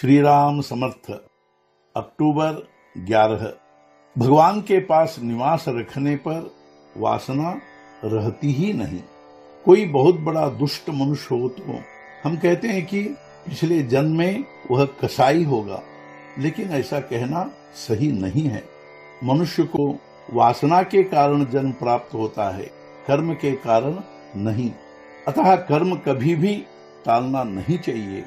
श्री राम समर्थ। अक्टूबर 11। भगवान के पास निवास रखने पर वासना रहती ही नहीं। कोई बहुत बड़ा दुष्ट मनुष्य हो तो हम कहते हैं कि पिछले जन्म में वह कसाई होगा, लेकिन ऐसा कहना सही नहीं है। मनुष्य को वासना के कारण जन्म प्राप्त होता है, कर्म के कारण नहीं। अतः कर्म कभी भी टालना नहीं चाहिए।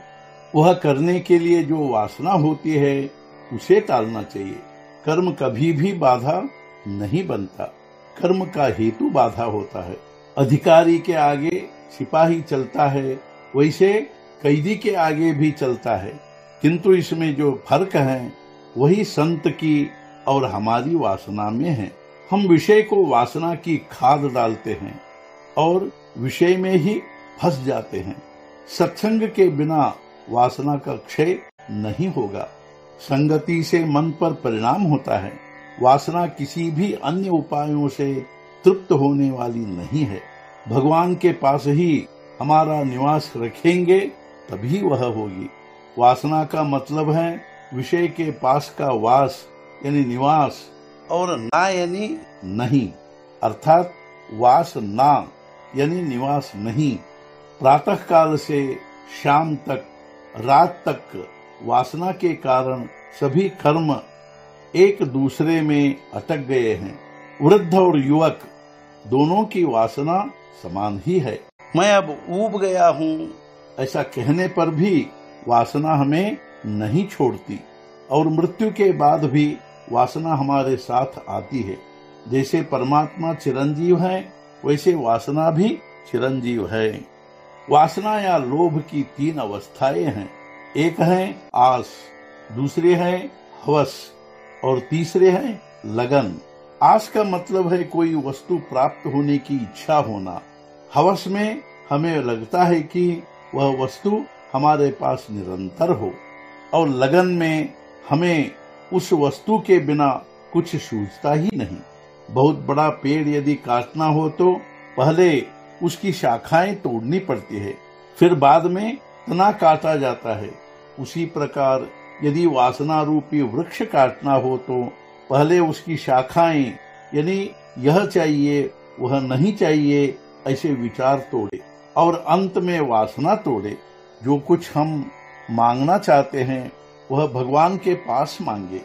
वह करने के लिए जो वासना होती है उसे टालना चाहिए। कर्म कभी भी बाधा नहीं बनता, कर्म का हेतु बाधा होता है। अधिकारी के आगे सिपाही चलता है, वैसे कैदी के आगे भी चलता है, किंतु इसमें जो फर्क है वही संत की और हमारी वासना में है। हम विषय को वासना की खाद डालते हैं और विषय में ही फंस जाते हैं। सत्संग के बिना वासना का क्षय नहीं होगा। संगति से मन पर परिणाम होता है। वासना किसी भी अन्य उपायों से तृप्त होने वाली नहीं है। भगवान के पास ही हमारा निवास रखेंगे तभी वह होगी। वासना का मतलब है विषय के पास का वास यानी निवास, और ना यानी नहीं, अर्थात वास ना यानी निवास नहीं। प्रातः काल से शाम तक, रात तक वासना के कारण सभी कर्म एक दूसरे में अटक गए हैं। वृद्ध और युवक दोनों की वासना समान ही है। मैं अब ऊब गया हूँ, ऐसा कहने पर भी वासना हमें नहीं छोड़ती, और मृत्यु के बाद भी वासना हमारे साथ आती है। जैसे परमात्मा चिरंजीव है, वैसे वासना भी चिरंजीव है। वासना या लोभ की 3 अवस्थाएं हैं। एक है आस, दूसरे है हवस और तीसरे है लगन। आस का मतलब है कोई वस्तु प्राप्त होने की इच्छा होना। हवस में हमें लगता है कि वह वस्तु हमारे पास निरंतर हो, और लगन में हमें उस वस्तु के बिना कुछ सूझता ही नहीं। बहुत बड़ा पेड़ यदि काटना हो तो पहले उसकी शाखाएं तोड़नी पड़ती है, फिर बाद में तना काटा जाता है। उसी प्रकार यदि वासना रूपी वृक्ष काटना हो तो पहले उसकी शाखाएं यानी यह चाहिए वह नहीं चाहिए ऐसे विचार तोड़े, और अंत में वासना तोड़े। जो कुछ हम मांगना चाहते हैं वह भगवान के पास मांगे,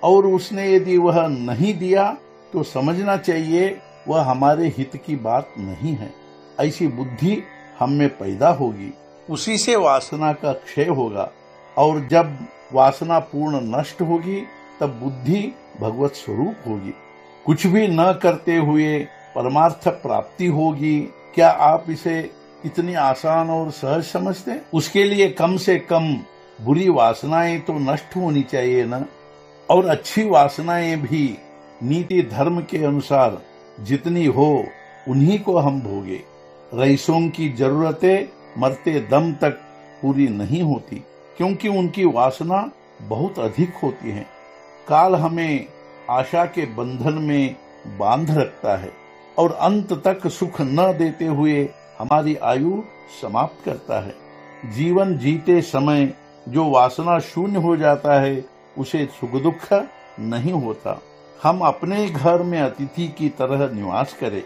और उसने यदि वह नहीं दिया तो समझना चाहिए वह हमारे हित की बात नहीं है। ऐसी बुद्धि हम में पैदा होगी, उसी से वासना का क्षय होगा, और जब वासना पूर्ण नष्ट होगी तब बुद्धि भगवत स्वरूप होगी। कुछ भी न करते हुए परमार्थ प्राप्ति होगी। क्या आप इसे इतनी आसान और सहज समझते? उसके लिए कम से कम बुरी वासनाएं तो नष्ट होनी चाहिए न, और अच्छी वासनाएं भी नीति धर्म के अनुसार जितनी हो उन्हीं को हम भोगे। रईसों की जरूरतें मरते दम तक पूरी नहीं होती, क्योंकि उनकी वासना बहुत अधिक होती है। काल हमें आशा के बंधन में बांध रखता है और अंत तक सुख न देते हुए हमारी आयु समाप्त करता है। जीवन जीते समय जो वासना शून्य हो जाता है उसे सुख दुख नहीं होता। हम अपने घर में अतिथि की तरह निवास करें,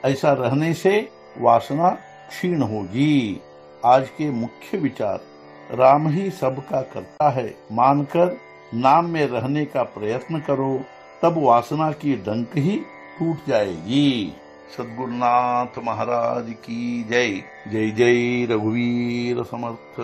ऐसा रहने से वासना क्षीण होगी। आज के मुख्य विचार: राम ही सबका करता है मानकर नाम में रहने का प्रयत्न करो, तब वासना की डंक ही टूट जाएगी। सद्गुरुनाथ महाराज की जय। जय जय रघुवीर समर्थ।